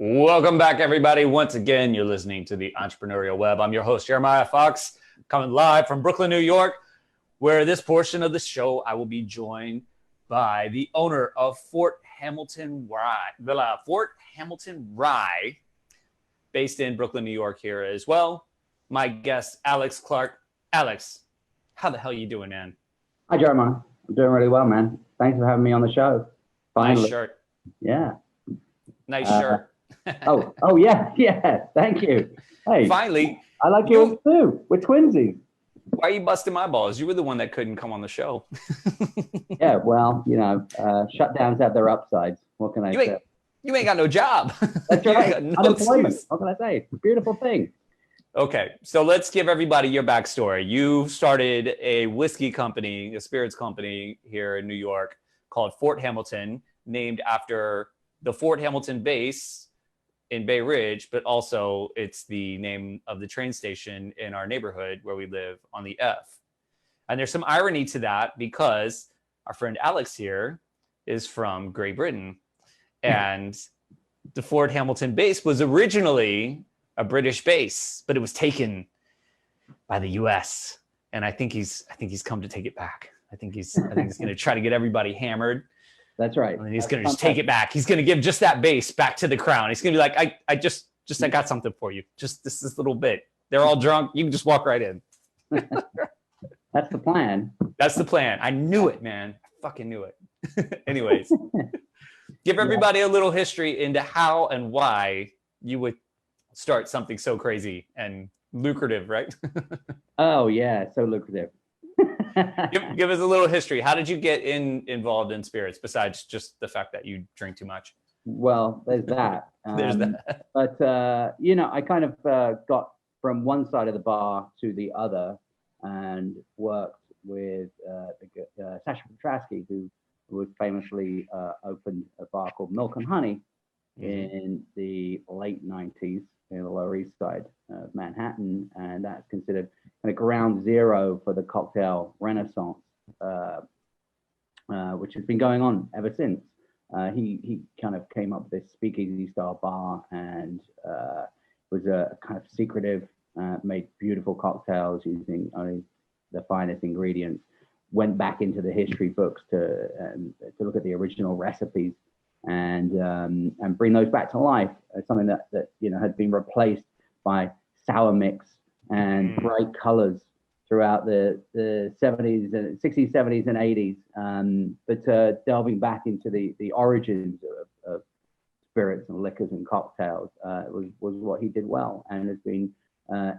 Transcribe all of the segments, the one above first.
Welcome back, everybody. Once again, you're listening to the Entrepreneurial Web. I'm your host, Jeremiah Fox, coming live from Brooklyn, New York, where this portion of the show, I will be joined by the owner of Fort Hamilton Rye, based in Brooklyn, New York here as well. My guest, Alex Clark. Alex, how the hell you doing, man? Hi, Jeremiah. I'm doing really well, man. Thanks for having me on the show. Finally. Nice shirt. Yeah. Nice shirt. Oh, yeah. Thank you. Hey, finally. I like yours too. We're twinsies. Why are you busting my balls? You were the one that couldn't come on the show. Yeah, well, shutdowns have their upsides. What can I say? You ain't got no job. That's right. Unemployment. Excuse. What can I say? It's a beautiful thing. Okay, so let's give everybody your backstory. You started a whiskey company, a spirits company here in New York called Fort Hamilton, named after the Fort Hamilton base in Bay Ridge, but also it's the name of the train station in our neighborhood where we live on the F. And there's some irony to that because our friend Alex here is from Great Britain. And the Fort Hamilton base was originally a British base, but it was taken by the US. And I think he's come to take it back. I think he's going to try to get everybody hammered. That's right. And he's going to just take it back. He's going to give just that base back to the crown. He's going to be like, I got something for you. Just this little bit. They're all drunk. You can just walk right in. That's the plan. That's the plan. I knew it, man. I fucking knew it. Anyways, give everybody a little history into how and why you would start something so crazy and lucrative, right? Oh, yeah. So lucrative. Give us a little history. How did you get involved in spirits besides just the fact that you drink too much? Well, there's that. There's that. But, I kind of got from one side of the bar to the other and worked with Sasha Petrasky, who was famously opened a bar called Milk and Honey in the late 90s in the Lower East Side of Manhattan. And that's considered kind of ground zero for the cocktail renaissance, which has been going on ever since. He kind of came up with this speakeasy style bar and was a kind of secretive, made beautiful cocktails using only the finest ingredients, went back into the history books to look at the original recipes and bring those back to life as something that had been replaced by sour mix and bright colors throughout the 70s and 60s, 70s, and 80s, but delving back into the origins of spirits and liquors and cocktails was what he did well, and has been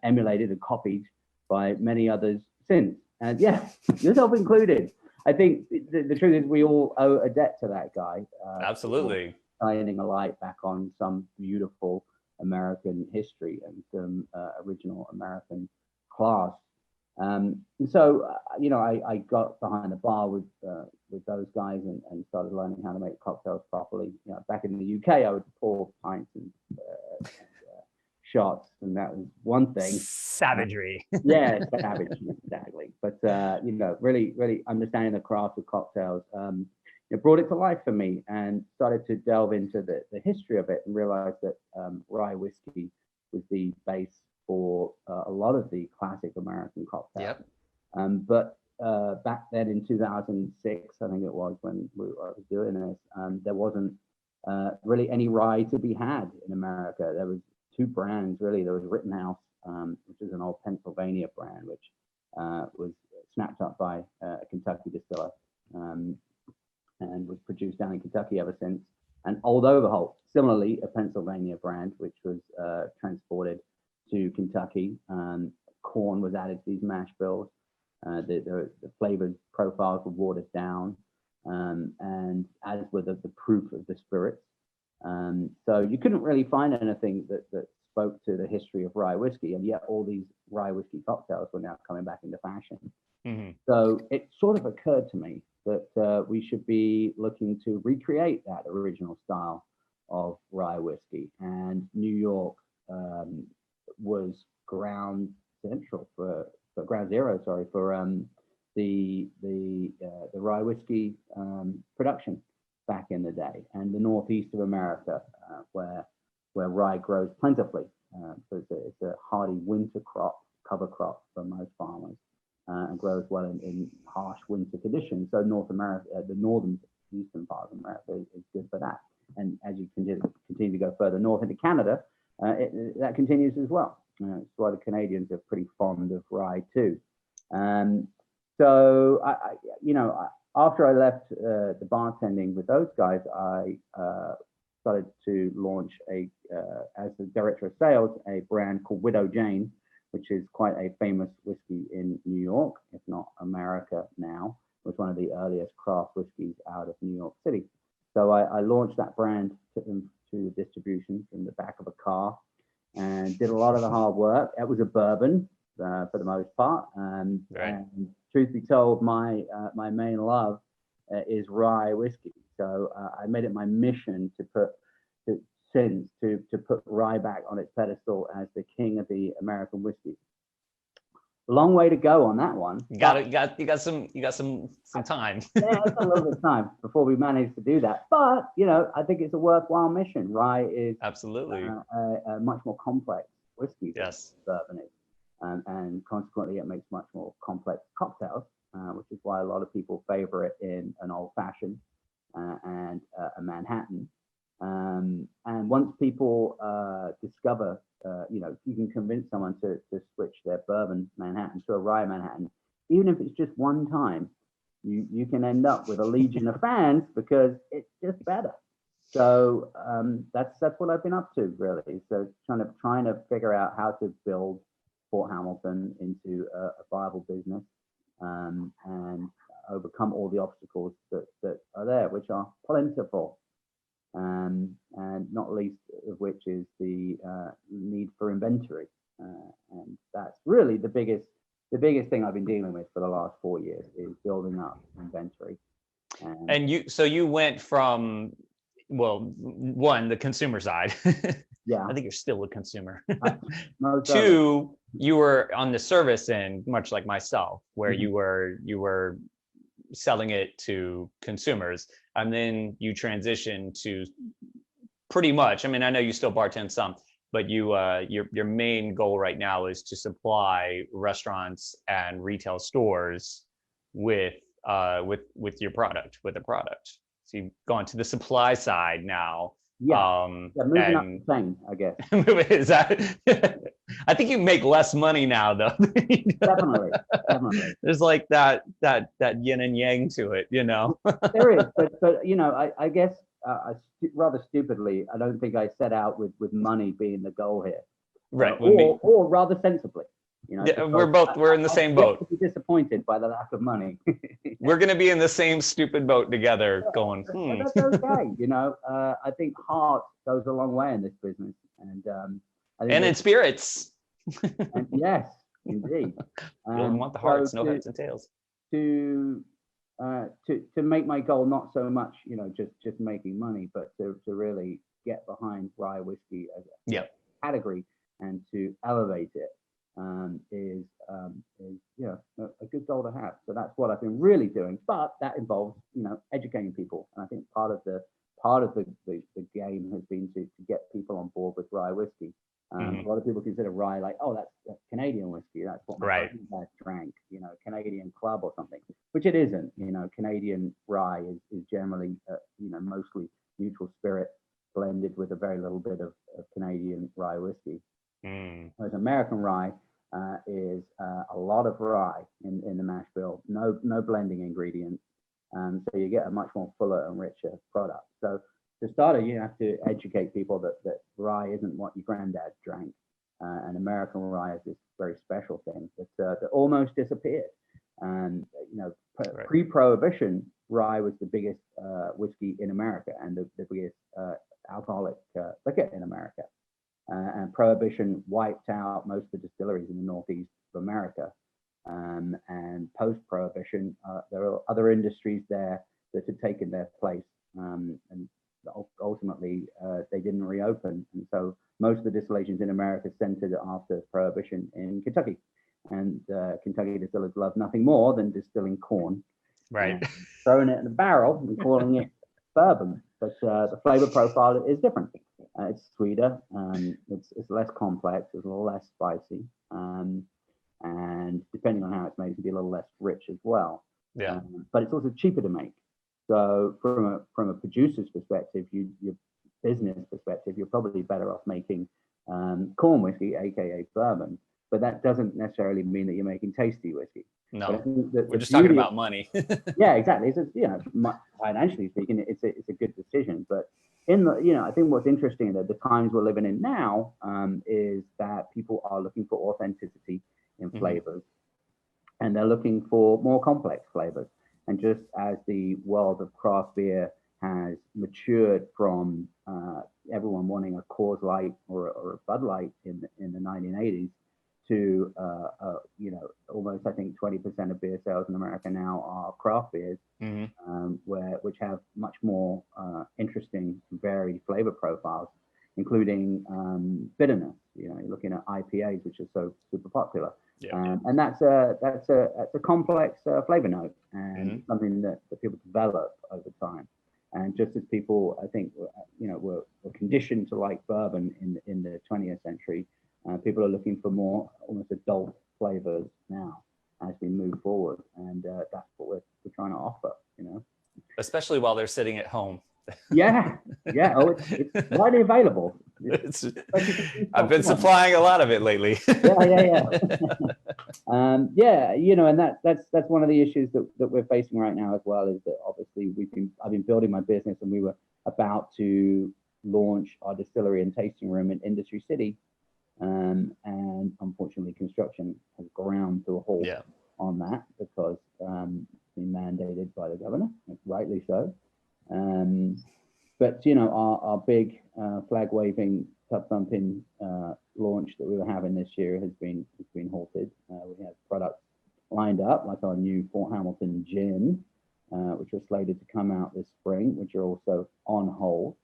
emulated and copied by many others since. And yeah, yourself included. I think the truth is we all owe a debt to that guy. Absolutely. Shining a light back on some beautiful American history and some original American class. So I got behind the bar with those guys and started learning how to make cocktails properly. Back in the UK, I would pour pints and shots, and that was one thing. Savagery. Yeah, savage, exactly. But really understanding the craft of cocktails, it brought it to life for me, and started to delve into the history of it, and realized that rye whiskey was the base for a lot of the classic American cocktails. Yep. But back then in 2006, I think it was when I was doing this, there wasn't really any rye to be had in America. There was two brands really. There was Rittenhouse, which is an old Pennsylvania brand, which was snapped up by a Kentucky distiller and was produced down in Kentucky ever since. And Old Overholt, similarly a Pennsylvania brand, which was transported to Kentucky. Corn was added to these mash bills. The flavor profiles were watered down, and as were the proof of the spirits. So you couldn't really find anything that spoke to the history of rye whiskey, and yet all these rye whiskey cocktails were now coming back into fashion. Mm-hmm. So it sort of occurred to me that we should be looking to recreate that original style of rye whiskey, and New York was ground zero for the rye whiskey production back in the day, and the northeast of America, where rye grows plentifully. So it's a hardy winter crop, cover crop for most farmers, and grows well in harsh winter conditions. So North America, the northern eastern part of America is good for that. And as you continue to go further north into Canada, that continues as well. That's why the Canadians are pretty fond of rye too. So after I left the bartending with those guys, I started to launch as the director of sales, a brand called Widow Jane, which is quite a famous whiskey in New York, if not America now. It was one of the earliest craft whiskeys out of New York City. So I launched that brand, took them to the distribution in the back of a car, and did a lot of the hard work. It was a bourbon for the most part. And truth be told, my main love is rye whiskey. So I made it my mission to put rye back on its pedestal as the king of the American whiskey. Long way to go on that one. You got some time. Yeah, it's a little bit of time before we manage to do that. But I think it's a worthwhile mission. Rye is absolutely a much more complex whiskey than yes. bourbon is, and consequently, it makes much more complex cocktails, which is why a lot of people favor it in an old fashioned and a Manhattan. And once people discover, you can convince someone to switch their bourbon Manhattan to a rye Manhattan, even if it's just one time, you can end up with a legion of fans because it's just better. So that's what I've been up to really. So trying to figure out how to build Fort Hamilton into a viable business, and overcome all the obstacles that are there, which are plentiful. And not least of which is the need for inventory, and that's really the biggest thing I've been dealing with for the last 4 years is building up inventory. And you went from, well, one, the consumer side. Yeah, I think you're still a consumer. Two, you were on the service end, much like myself, where mm-hmm. you were selling it to consumers, and then you transitioned to pretty much, I mean, I know you still bartend some, but your main goal right now is to supply restaurants and retail stores with your product, with a product. So you've gone to the supply side now. Yeah, moving up the chain, I guess. Is that? I think you make less money now, though. Definitely. There's like that yin and yang to it, There is, but I guess rather stupidly, I don't think I set out with money being the goal here, right? Or rather sensibly. Yeah, we're in the same boat. I'll be disappointed by the lack of money. We're going to be in the same stupid boat together, going. That's okay. I think heart goes a long way in this business, and I think in spirits. And yes, indeed. You want the hearts, no heads and tails. To make my goal not so much, just making money, but to really get behind rye whiskey as a category and to elevate it. Is a good goal to have. So that's what I've been really doing. But that involves educating people, and I think part of the game has been to get people on board with rye whiskey. A lot of people consider rye like, oh, that's Canadian whiskey. That's what my dad drank, Canadian Club or something, which it isn't. Canadian rye is generally mostly neutral spirit blended with a very little bit of Canadian rye whiskey. Whereas American rye is a lot of rye in the mash bill, no blending ingredients, so you get a much more fuller and richer product. So to start, you have to educate people that rye isn't what your granddad drank, and American rye is this very special thing that almost disappeared. And pre-prohibition, rye was the biggest whiskey in America and the biggest alcoholic liquor in America. And prohibition wiped out most of the distilleries in the northeast of America. And post-prohibition, there are other industries there that had taken their place. And ultimately, they didn't reopen. And so most of the distillations in America centered after prohibition in Kentucky. And Kentucky distillers love nothing more than distilling corn, throwing it in a barrel and calling it bourbon. But the flavor profile is different. It's sweeter. It's less complex. It's a little less spicy. And depending on how it's made, it can be a little less rich as well. Yeah. But it's also cheaper to make. So from a producer's perspective, your business perspective, you're probably better off making corn whiskey, aka bourbon. But that doesn't necessarily mean that you're making tasty whiskey. No, we're just talking about money. Yeah, exactly. It's financially speaking, it's a good decision. But I think what's interesting that the times we're living in now is that people are looking for authenticity in flavors, and they're looking for more complex flavors. And just as the world of craft beer has matured from everyone wanting a Coors Light or a Bud Light in the 1980s to almost, I think, 20% of beer sales in America now are craft beers, which have much more interesting, varied flavor profiles, including bitterness. You're looking at IPAs, which are so super popular. Yeah. And that's a complex flavor note, and something that people develop over time. And just as people, I think, were conditioned to like bourbon in the 20th century, people are looking for more almost adult flavors now as we move forward, and that's what we're trying to offer. Especially while they're sitting at home. Yeah. Oh, it's widely available. I've been supplying a lot of it lately. Yeah. And that's one of the issues that we're facing right now as well, is that obviously I've been building my business, and we were about to launch our distillery and tasting room in Industry City, and unfortunately construction has ground to a halt on that because it's been mandated by the governor, rightly so. But our big flag waving, tub thumping launch that we were having this year has been halted. We have products lined up, like our new Fort Hamilton gin, which are slated to come out this spring, which are also on hold.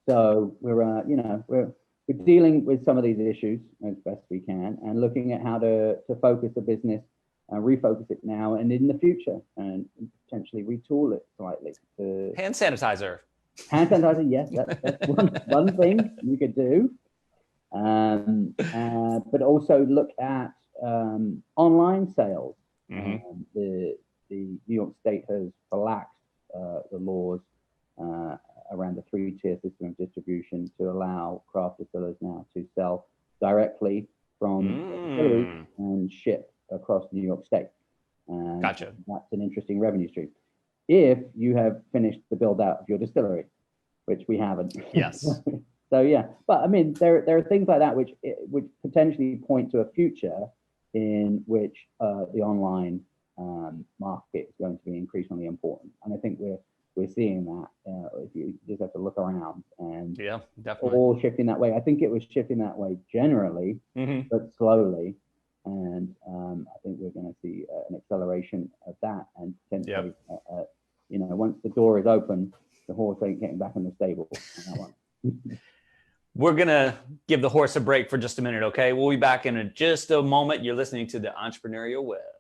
So we're dealing with some of these issues as best we can, and looking at how to focus the business and refocus it now and in the future, and potentially retool it slightly. Hand sanitizer. Hand sanitizer, yes, that's one thing you could do. But also look at online sales. The New York State has relaxed the laws around the 3-tier system of distribution to allow craft distillers now to sell directly from distilleries and ship across New York State. Gotcha. That's an interesting revenue stream, if you have finished the build out of your distillery, which we haven't. Yes. So yeah, but I mean, there are things like that which potentially point to a future in which the online market is going to be increasingly important, and I think we're seeing that. If you just have to look around, and yeah, definitely all shifting that way. I think it was shifting that way generally, but slowly. And I think we're going to see an acceleration of that, and potentially, once the door is open, the horse ain't getting back in the stable on that one. We're going to give the horse a break for just a minute, okay? We'll be back in just a moment. You're listening to the Entrepreneurial Web.